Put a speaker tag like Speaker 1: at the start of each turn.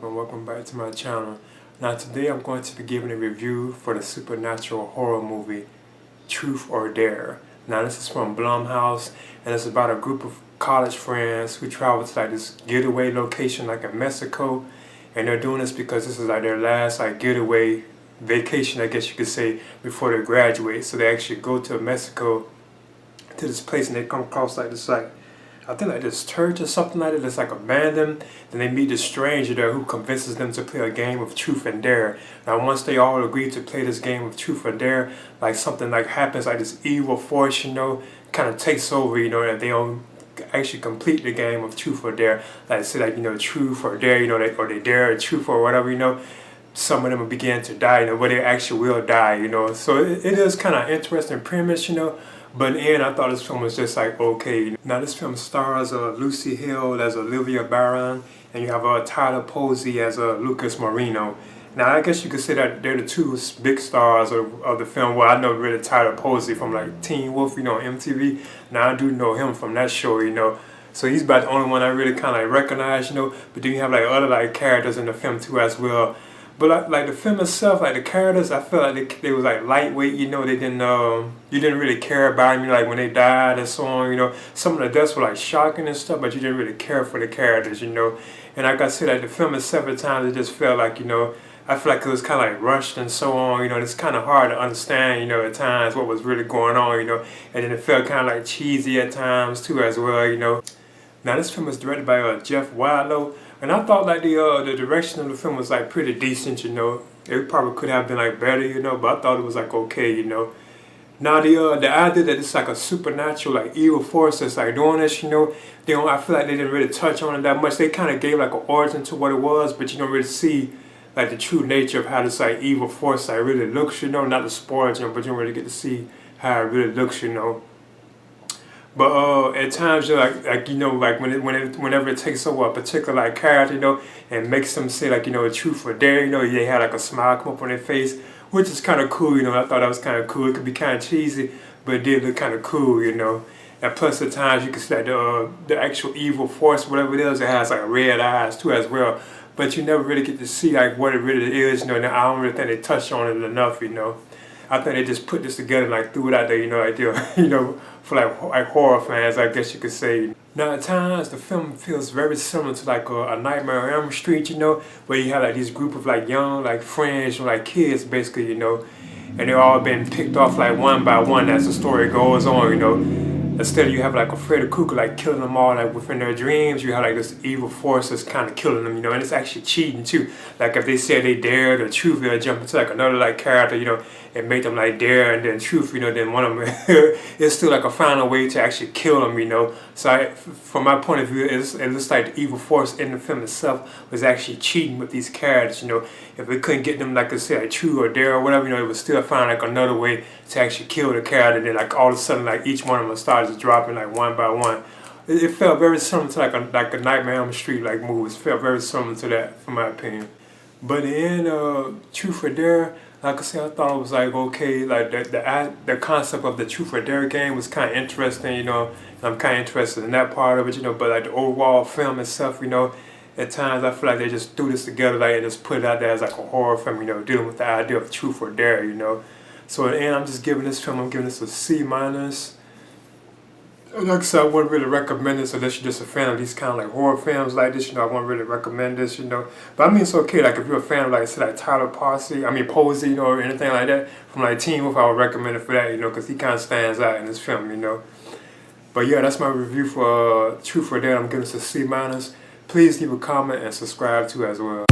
Speaker 1: and welcome back to my channel. Now today I'm going to be giving a review for the supernatural horror movie Truth or Dare. Now this is from Blumhouse, and it's about a group of college friends who travel to like this getaway location like in Mexico, and they're doing this because this is like their last like getaway vacation, I guess you could say, before they graduate. So they actually go to Mexico to this place, and they come across like this I think like this church or something like that that's like abandoned. Then they meet this stranger there who convinces them to play a game of truth and dare. Now once they all agree to play this game of truth or dare, like something like happens, like this evil force, kind of takes over, that they don't actually complete the game of truth or dare. Like say like, truth or dare, or they dare truth or whatever, some of them will begin to die, but they actually will die, So it is kind of interesting premise, But in the end, I thought this film was just like okay. Now this film stars Lucy Hale as Olivia Barron, and you have Tyler Posey as Lucas Moreno. Now I guess you could say that they're the two big stars of the film. Well, I know really Tyler Posey from like Teen Wolf, on MTV. Now I do know him from that show, So he's about the only one I really kind of like recognize, But then you have like other like characters in the film too as well. But like the film itself, like the characters, I feel like they was like lightweight. They didn't you didn't really care about them. Like when they died and so on. Some of the deaths were like shocking and stuff, but you didn't really care for the characters. And like I said, like the film itself at times it just felt like I feel like it was kind of like rushed and so on. It's kind of hard to understand. At times what was really going on. And then it felt kind of like cheesy at times too as well. Now this film was directed by Jeff Wadlow. And I thought like the direction of the film was like pretty decent, It probably could have been like better, but I thought it was like okay, Now the idea that it's like a supernatural like evil force that's like doing this, I feel like they didn't really touch on it that much. They kind of gave like an origin to what it was, but you don't really see like the true nature of how this like evil force like really looks, Not the spoilers, but you don't really get to see how it really looks, But at times, whenever it takes over a particular like character, and makes them say like, truth or dare, they had like a smile come up on their face, which is kind of cool, I thought that was kind of cool. It could be kind of cheesy, but it did look kind of cool, And plus at times you can see like the actual evil force, whatever it is, it has like red eyes too as well. But you never really get to see like what it really is, And I don't really think they touched on it enough, I think they just put this together and like threw it out there, for like horror fans, I guess you could say. Now at times the film feels very similar to like a Nightmare on Elm Street, where you have like this group of like young like friends, like kids basically, and they're all being picked off like one by one as the story goes on, Instead you have like a Freddy Krueger like killing them all like within their dreams, you have like this evil force that's kind of killing them, and it's actually cheating too. Like if they say they dare the truth, they'll jump into like another like character, and make them like dare, and then truth, then one of them it's still like a final way to actually kill them, So from my point of view, it looks like the evil force in the film itself was actually cheating with these characters, If it couldn't get them like I said, like true or dare or whatever, it would still find like another way to actually kill the character. And then like all of a sudden, like each one of them started dropping like one by one. It felt very similar to like a Nightmare on Elm Street like movies. It felt very similar to that, from my opinion. But in the end, Truth or Dare, like I said, I thought it was like okay, like the concept of the Truth or Dare game was kind of interesting, I'm kind of interested in that part of it, But like the overall film itself, at times I feel like they just threw this together like and just put it out there as like a horror film, dealing with the idea of truth or dare, So in the end, I'm giving this a C minus. Like I said, I wouldn't really recommend this unless you're just a fan of these kind of like horror films like this, I wouldn't really recommend this, But I mean, it's okay, like if you're a fan of like, say like Tyler Posey, or anything like that, from like Teen Wolf, I would recommend it for that, because he kind of stands out in this film, But yeah, that's my review for Truth or Dare. I'm giving this a C minus. Please leave a comment and subscribe too as well.